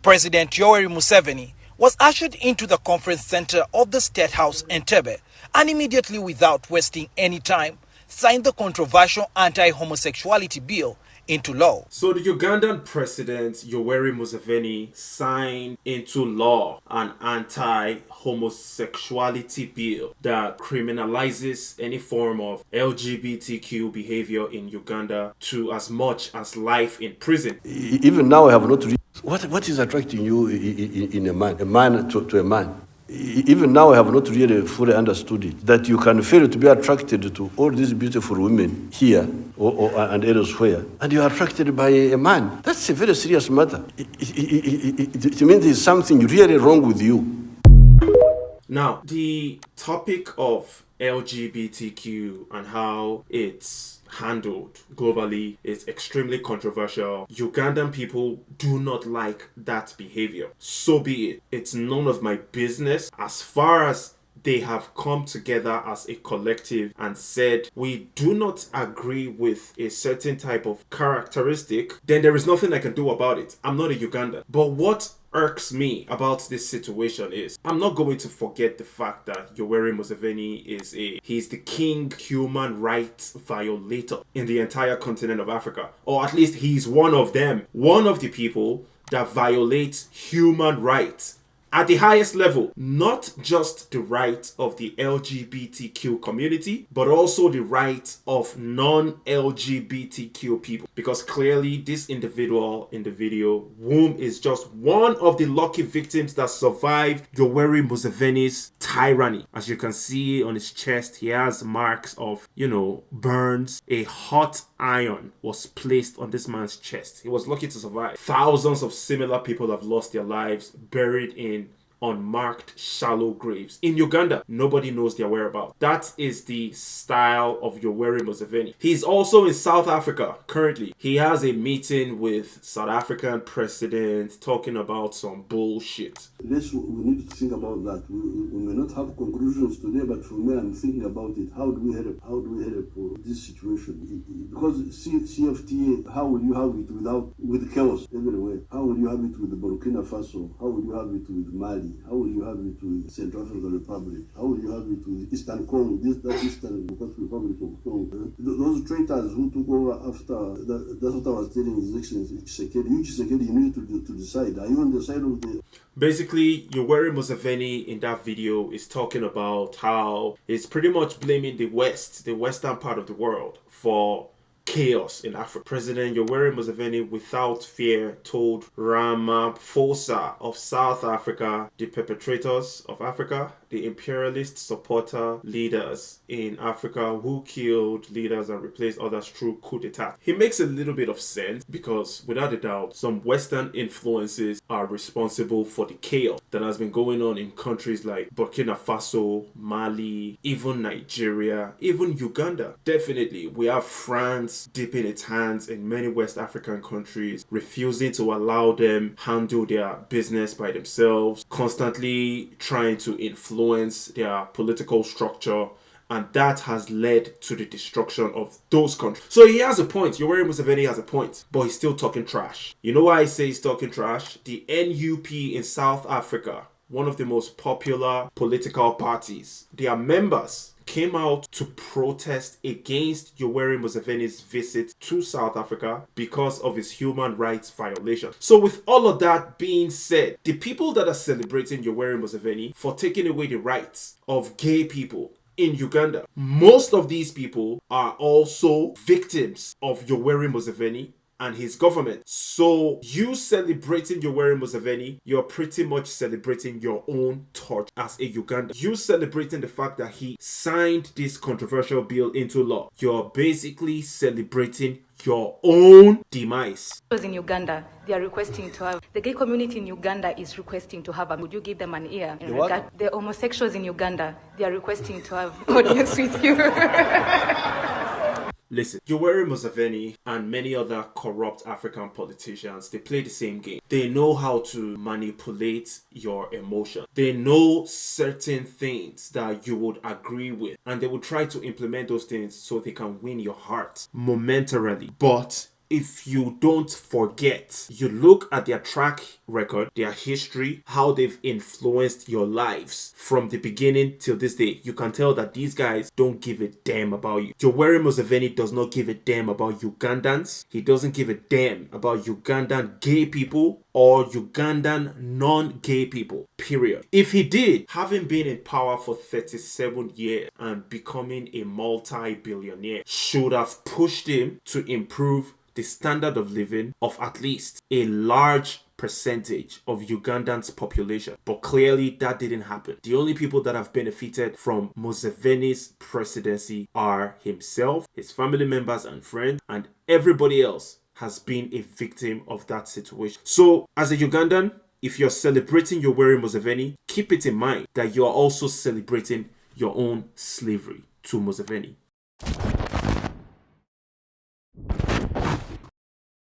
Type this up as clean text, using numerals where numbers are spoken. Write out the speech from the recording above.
President Yoweri Museveni was ushered into the conference center of the State House Entebbe and immediately, without wasting any time, signed the controversial anti-homosexuality bill into law. So the Ugandan president Yoweri Museveni signed into law an anti-homosexuality bill that criminalizes any form of LGBTQ behavior in Uganda to as much as life in prison. Even now I have not read what is attracting you in a man to a man. Even now I have not really fully understood it, that you can fail to be attracted to all these beautiful women here and elsewhere, and you are attracted by a man. That's a very serious matter. It means there's something really wrong with you. Now, the topic of LGBTQ and how it's handled globally is extremely controversial. Ugandan people do not like that behavior. So be it. It's none of my business. As far as they have come together as a collective and said we do not agree with a certain type of characteristic, then there is nothing I can do about it. I'm not a Ugandan. But what irks me about this situation is I'm not going to forget the fact that Yoweri Museveni he's the king human rights violator in the entire continent of Africa, or at least he's one of them, one of the people that violates human rights at the highest level, not just the rights of the LGBTQ community, but also the rights of non-LGBTQ people. Because clearly this individual in the video, Womb, is just one of the lucky victims that survived Yoweri Museveni's tyranny. As you can see on his chest, he has marks of, burns. A hot iron was placed on this man's chest. He was lucky to survive. Thousands of similar people have lost their lives, buried in unmarked shallow graves in Uganda. Nobody knows their whereabouts. That is the style of Yoweri Museveni. He's also in South Africa currently. He has a meeting with South African president talking about some bullshit. We need to think about that. We may not have conclusions today, but for me, I'm thinking about it. How do we help this situation? Because CFTA, how will you have it with chaos everywhere? How will you have it with Burkina Faso? How will you have it with Mali? How will you have it with Central African Republic? How will you have it with Eastern Congo? Eastern Republic of Congo. Those traitors who took over after, that's what I was telling His Excellency Tshisekedi, you need to decide. Are you on the side of the... Basically, Yoweri Museveni in that video is talking about how he's pretty much blaming the West, the Western part of the world, for chaos in Africa. President Yoweri Museveni, without fear, told Ramaphosa of South Africa, the perpetrators of Africa, the imperialist supporter leaders in Africa who killed leaders and replaced others through coup d'etat. He makes a little bit of sense because, without a doubt, some Western influences are responsible for the chaos that has been going on in countries like Burkina Faso, Mali, even Nigeria, even Uganda. Definitely, we have France dipping its hands in many West African countries, refusing to allow them handle their business by themselves, constantly trying to influence their political structure, and that has led to the destruction of those countries. So he has a point. Yoweri Museveni has a point, but he's still talking trash. You know why I say he's talking trash? The NUP in South Africa, one of the most popular political parties, their members came out to protest against Yoweri Museveni's visit to South Africa because of his human rights violation. So with all of that being said, the people that are celebrating Yoweri Museveni for taking away the rights of gay people in Uganda, most of these people are also victims of Yoweri Museveni and his government. So you celebrating Yoweri Museveni, you're pretty much celebrating your own torch as a Ugandan. You celebrating the fact that he signed this controversial bill into law. You're basically celebrating your own demise. In Uganda, they are requesting to have, the gay community in Uganda is requesting to have, would you give them an ear? The homosexuals in Uganda, they are requesting to have audience with you. Listen, Yoweri Museveni and many other corrupt African politicians, they play the same game. They know how to manipulate your emotion. They know certain things that you would agree with, and they will try to implement those things so they can win your heart momentarily. But if you don't forget, you look at their track record, their history, how they've influenced your lives from the beginning till this day, you can tell that these guys don't give a damn about you. Yoweri Museveni does not give a damn about Ugandans. He doesn't give a damn about Ugandan gay people or Ugandan non-gay people, period. If he did, having been in power for 37 years and becoming a multi-billionaire should have pushed him to improve the standard of living of at least a large percentage of Ugandans' population. But clearly that didn't happen. The only people that have benefited from Museveni's presidency are himself, his family members and friends, and everybody else has been a victim of that situation. So as a Ugandan, if you're celebrating Yoweri Museveni, keep it in mind that you're also celebrating your own slavery to Museveni.